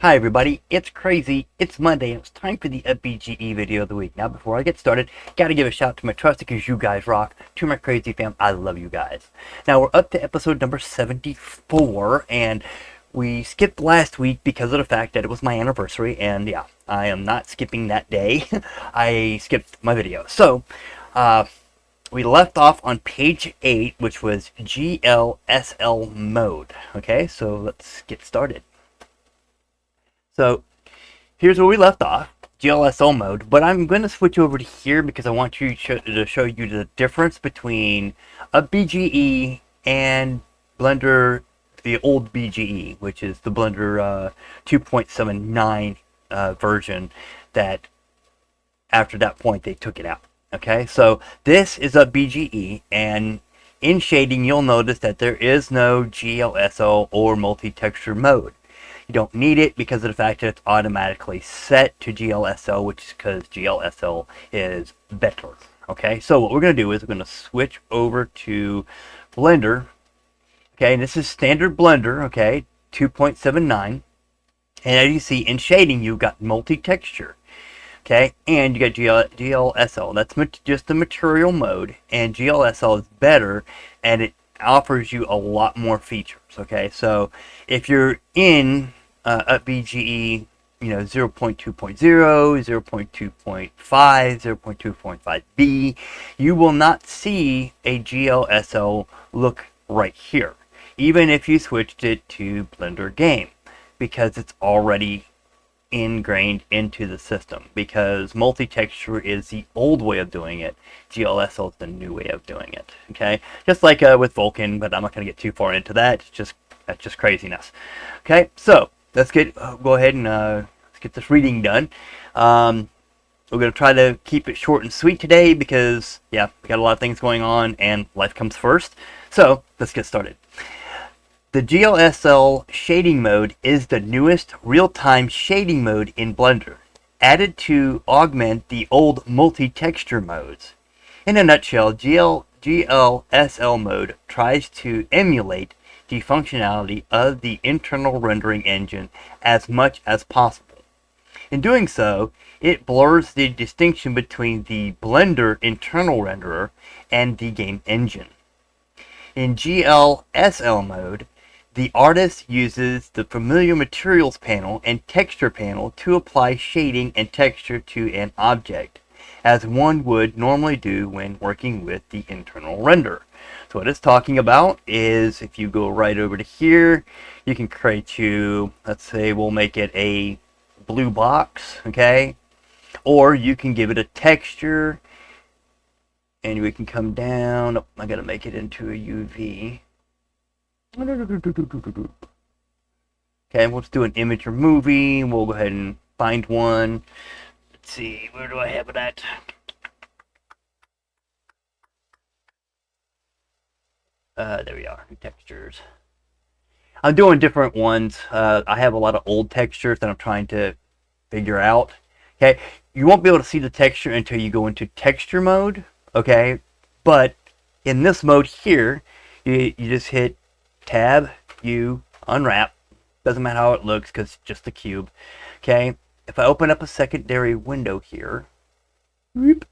Hi everybody, it's crazy, it's Monday, and it's time for the UPBGE video of the week. Now before I get started, gotta give a shout out to my trusted because you guys rock, to my crazy fam, I love you guys. Now we're up to episode number 74, and we skipped last week because of the fact that it was my anniversary, and yeah, I am not skipping that day. I skipped my video. So, we left off on page 8, which was GLSL mode. Okay, so let's get started. So here's where we left off, GLSL mode, but I'm going to switch over to here because I want to show you the difference between a BGE and Blender, the old BGE, which is the Blender 2.79 version that after that point they took it out. Okay, so this is a BGE, and in shading you'll notice that there is no GLSL or multi-texture mode. You don't need it because of the fact that it's automatically set to GLSL, which is because GLSL is better. Okay, so what we're going to do is we're going to switch over to Blender. Okay, and this is standard Blender, okay, 2.79. And as you see in shading, you've got multi-texture. Okay, and you got GLSL. That's just the material mode, and GLSL is better, and it offers you a lot more features. Okay, so if you're in UPBGE, 0.2.0, 0.2.5, 0.2.5b, you will not see a GLSL look right here, even if you switched it to Blender Game, because it's already ingrained into the system, because multi-texture is the old way of doing it, GLSL is the new way of doing it. Okay, just like with Vulkan, but I'm not going to get too far into that. That's just craziness. Okay, so let's go ahead and let's get this reading done. We're going to try to keep it short and sweet today because yeah, we got a lot of things going on and life comes first. So let's get started. The GLSL shading mode is the newest real-time shading mode in Blender, added to augment the old multi-texture modes. In a nutshell, GLSL mode tries to emulate the functionality of the internal rendering engine as much as possible. In doing so, it blurs the distinction between the Blender internal renderer and the game engine. In GLSL mode, the artist uses the familiar materials panel and texture panel to apply shading and texture to an object, as one would normally do when working with the internal renderer. So what it's talking about is if you go right over to here, you can create let's say we'll make it a blue box, okay? Or you can give it a texture, and we can come down. Oh, I gotta make it into a UV. Okay, we'll just do an image or movie. We'll go ahead and find one. Let's see, where do I have it at? There we are, new textures. I'm doing different ones. I have a lot of old textures that I'm trying to figure out. Okay, you won't be able to see the texture until you go into texture mode. Okay, but in this mode here, you just hit Tab, U, unwrap. Doesn't matter how it looks because it's just a cube. Okay, if I open up a secondary window here, whoop,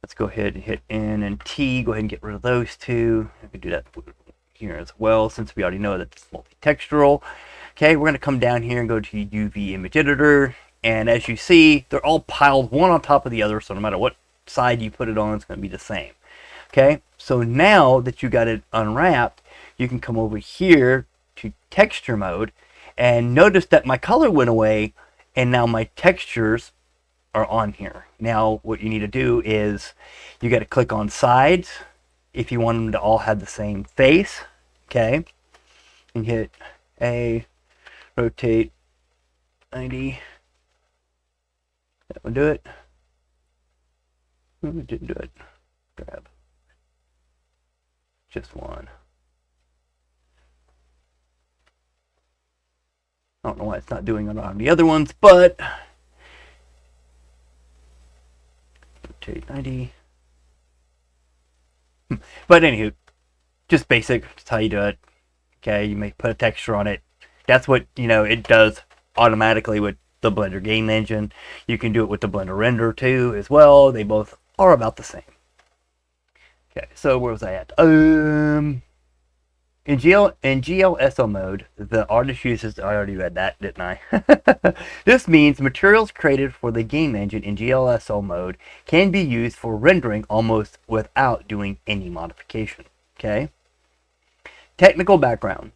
let's go ahead and hit N and T. Go ahead and get rid of those two. I can do that here as well since we already know that it's multi-textural. Okay, we're going to come down here and go to UV Image Editor. And as you see, they're all piled one on top of the other. So no matter what side you put it on, it's going to be the same. Okay, so now that you got it unwrapped, you can come over here to texture mode and notice that my color went away and now my textures are on here. Now what you need to do is you got to click on sides if you want them to all have the same face. Okay, and hit A, rotate 90. That would do it. It didn't do it. Grab just one. I don't know why it's not doing it on the other ones, but rotate 90. But anywho, just basic. That's how you do it. Okay, you may put a texture on it. That's what, it does automatically with the Blender game engine. You can do it with the Blender render too as well. They both are about the same. Okay, so where was I at? In GLSL mode, the artist uses, I already read that, didn't I? This means materials created for the game engine in GLSL mode can be used for rendering almost without doing any modification. Okay? Technical background.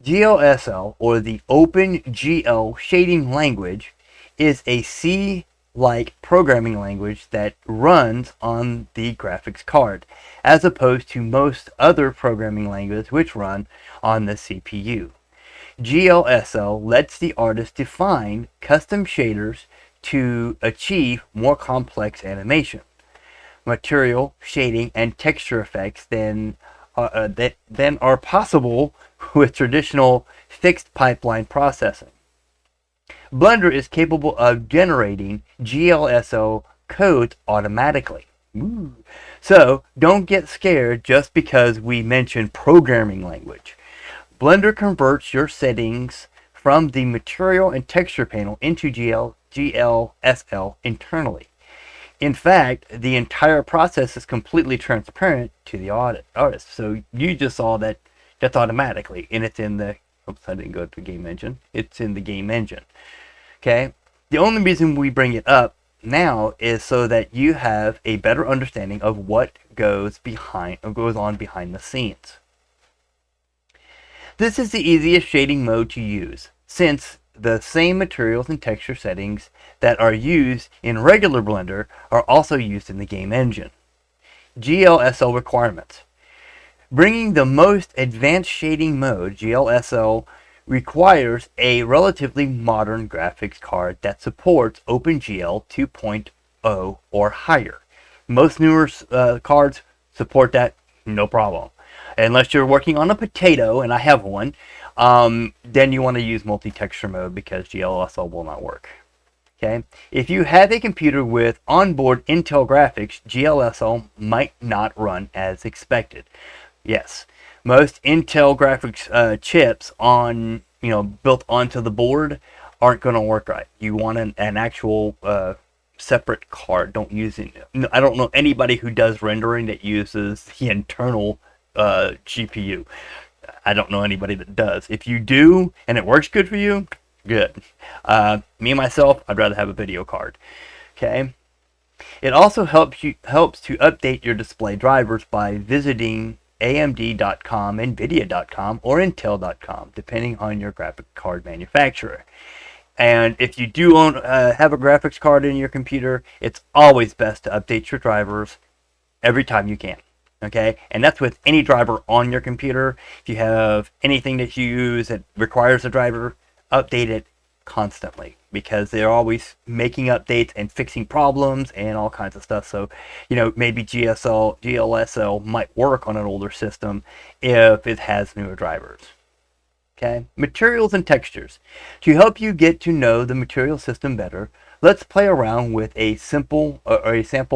GLSL, or the OpenGL shading language, is a C-like programming language that runs on the graphics card, as opposed to most other programming languages which run on the CPU. GLSL lets the artist define custom shaders to achieve more complex animation, material, shading, and texture effects than are possible with traditional fixed pipeline processing. Blender is capable of generating GLSL codes automatically. Ooh. So don't get scared just because we mention programming language. Blender converts your settings from the material and texture panel into GLSL internally. In fact, the entire process is completely transparent to the artist. So you just saw that that's automatically, and it's in the, oops, I didn't go to game engine. It's in the game engine. Okay? The only reason we bring it up now is so that you have a better understanding of what goes on behind the scenes. This is the easiest shading mode to use, since the same materials and texture settings that are used in regular Blender are also used in the game engine. GLSL requirements. Bringing the most advanced shading mode, GLSL requires a relatively modern graphics card that supports OpenGL 2.0 or higher. Most newer cards support that, no problem. Unless you're working on a potato, and I have one, then you want to use multi-texture mode because GLSL will not work. Okay? If you have a computer with onboard Intel graphics, GLSL might not run as expected. Yes, most Intel graphics chips built onto the board aren't going to work right. You want an actual separate card. Don't use it. I don't know anybody who does rendering that uses the internal GPU. I don't know anybody that does. If you do and it works good for you, good. Me myself, I'd rather have a video card. Okay. It also helps to update your display drivers by visiting AMD.com, Nvidia.com, or Intel.com, depending on your graphic card manufacturer. And if you do have a graphics card in your computer, it's always best to update your drivers every time you can. Okay, and that's with any driver on your computer. If you have anything that you use that requires a driver, update it constantly, because they're always making updates and fixing problems and all kinds of stuff. So, maybe GLSL might work on an older system if it has newer drivers. Okay, materials and textures. To help you get to know the material system better, let's play around with a sample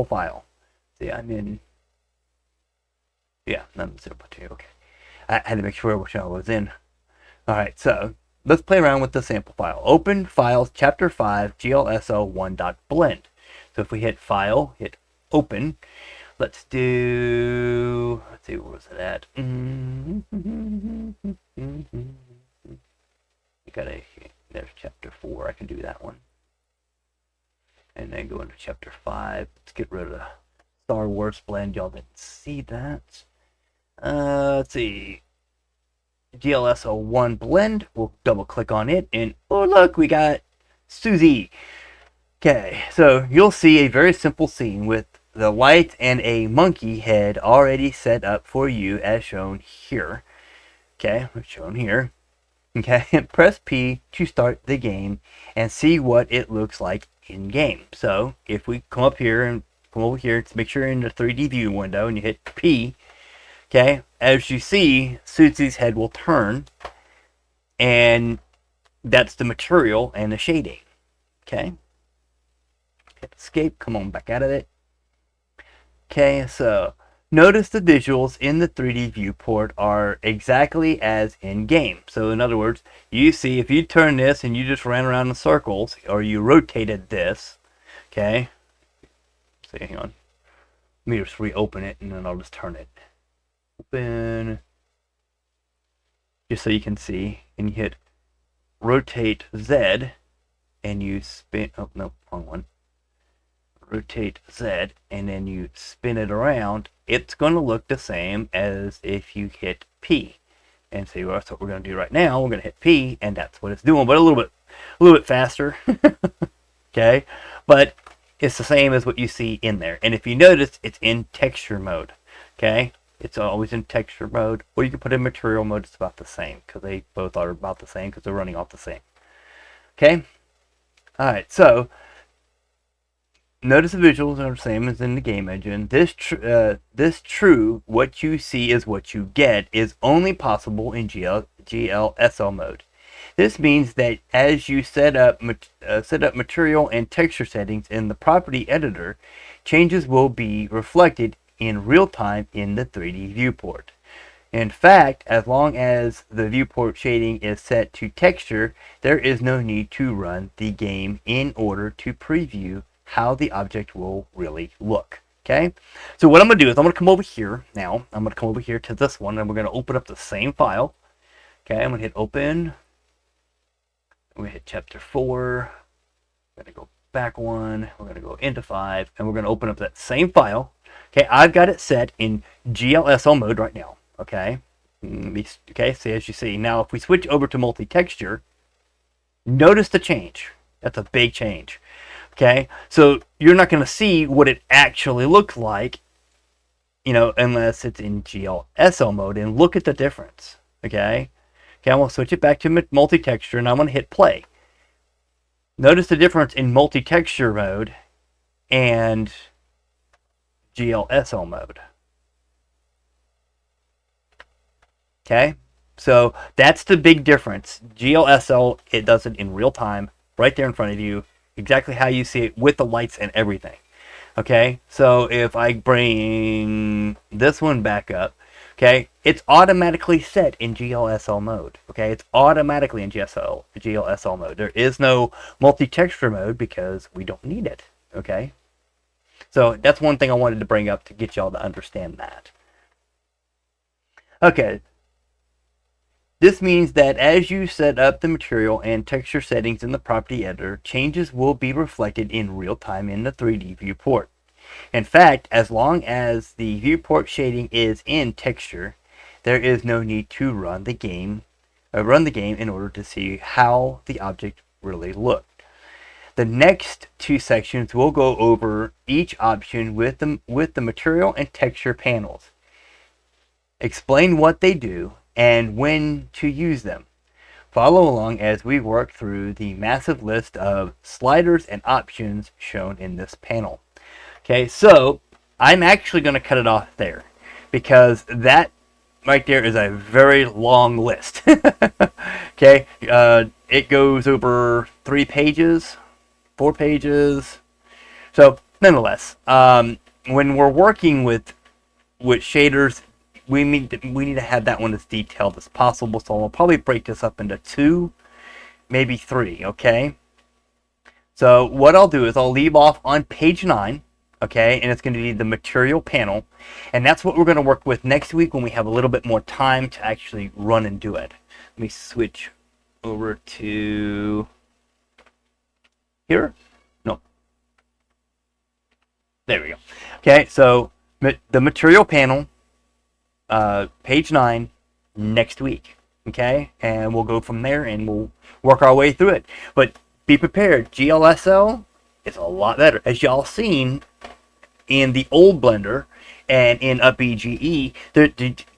file. See, I'm in. Yeah, number 0.2, okay. I had to make sure which one I was in. Alright, so let's play around with the sample file. Open Files, Chapter 5, GLSL1.blend. So if we hit File, hit Open, let's see, where was it at? There's Chapter 4, I can do that one. And then go into Chapter 5. Let's get rid of the Star Wars blend, y'all didn't see that. Let's see. GLSL1 blend. We'll double click on it, and oh look, we got Susie. Okay, so you'll see a very simple scene with the light and a monkey head already set up for you as shown here. Okay, shown here. Okay, press P to start the game and see what it looks like in game. So if we come up here and come over here to make sure you're in the 3D view window and you hit P, okay, as you see, Susie's head will turn, and that's the material and the shading. Okay, hit escape, come on back out of it. Okay, so Notice the visuals in the 3D viewport are exactly as in-game. So in other words, you see if you turn this and you just ran around in circles, or you rotated this, okay? So hang on. Let me just reopen it and then I'll just turn it. Open. Just so you can see. And you hit rotate Z and you spin, oh no, wrong one. Rotate Z and then you spin it around, it's going to look the same as if you hit P. And so that's what we're going to do right now. We're going to hit P, and that's what it's doing, but a little bit faster. Okay, but it's the same as what you see in there. And if you notice, it's in texture mode. Okay, it's always in texture mode, or you can put in material mode. It's about the same because they both are about the same because they're running off the same. Okay, all right, so. Notice the visuals are the same as in the game engine. This true, what you see is what you get, is only possible in GLSL mode. This means that as you set up material and texture settings in the property editor, changes will be reflected in real time in the 3D viewport. In fact, as long as the viewport shading is set to texture, there is no need to run the game in order to preview how the object will really look. Okay, so what I'm going to do is I'm going to come over here now. I'm going to come over here to this one, and we're going to open up the same file. Okay, I'm going to hit open. We're going to hit chapter 4. We're going to go back one. We're going to go into 5, and we're going to open up that same file. Okay, I've got it set in GLSL mode right now. Okay, okay. So as you see now, if we switch over to multi-texture, notice the change. That's a big change. Okay, so you're not going to see what it actually looks like, you know, unless it's in GLSL mode. And look at the difference. Okay, I'm going to switch it back to multi-texture, and I'm going to hit play. Notice the difference in multi-texture mode and GLSL mode. Okay, so that's the big difference. GLSL, it does it in real time, right there in front of you. Exactly how you see it with the lights and everything. Okay, so if I bring this one back up, okay, it's automatically set in GLSL mode. Okay, it's automatically in GLSL mode. There is no multi-texture mode because we don't need it. Okay, so that's one thing I wanted to bring up to get y'all to understand that. Okay. This means that as you set up the material and texture settings in the property editor, changes will be reflected in real time in the 3D viewport. In fact, as long as the viewport shading is in texture, there is no need to run the game in order to see how the object really looked. The next two sections will go over each option with the material and texture panels. Explain what they do and when to use them. Follow along as we work through the massive list of sliders and options shown in this panel. Okay, so I'm actually going to cut it off there because that right there is a very long list. Okay, it goes over 3 pages, 4 pages. So nonetheless, when we're working with shaders, we need to have that one as detailed as possible. So I'll probably break this up into 2, maybe 3. Okay. So what I'll do is I'll leave off on page 9. Okay, and it's going to be the material panel, and that's what we're going to work with next week when we have a little bit more time to actually run and do it. Let me switch over to here. No. There we go. Okay, so the material panel. Page 9 next week. Okay, and we'll go from there and we'll work our way through it. But be prepared. GLSL is a lot better, as y'all seen in the old Blender and in UPBGE. The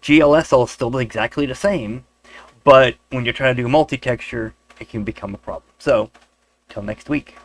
GLSL is still exactly the same, but when you're trying to do multi-texture, it can become a problem. So, till next week.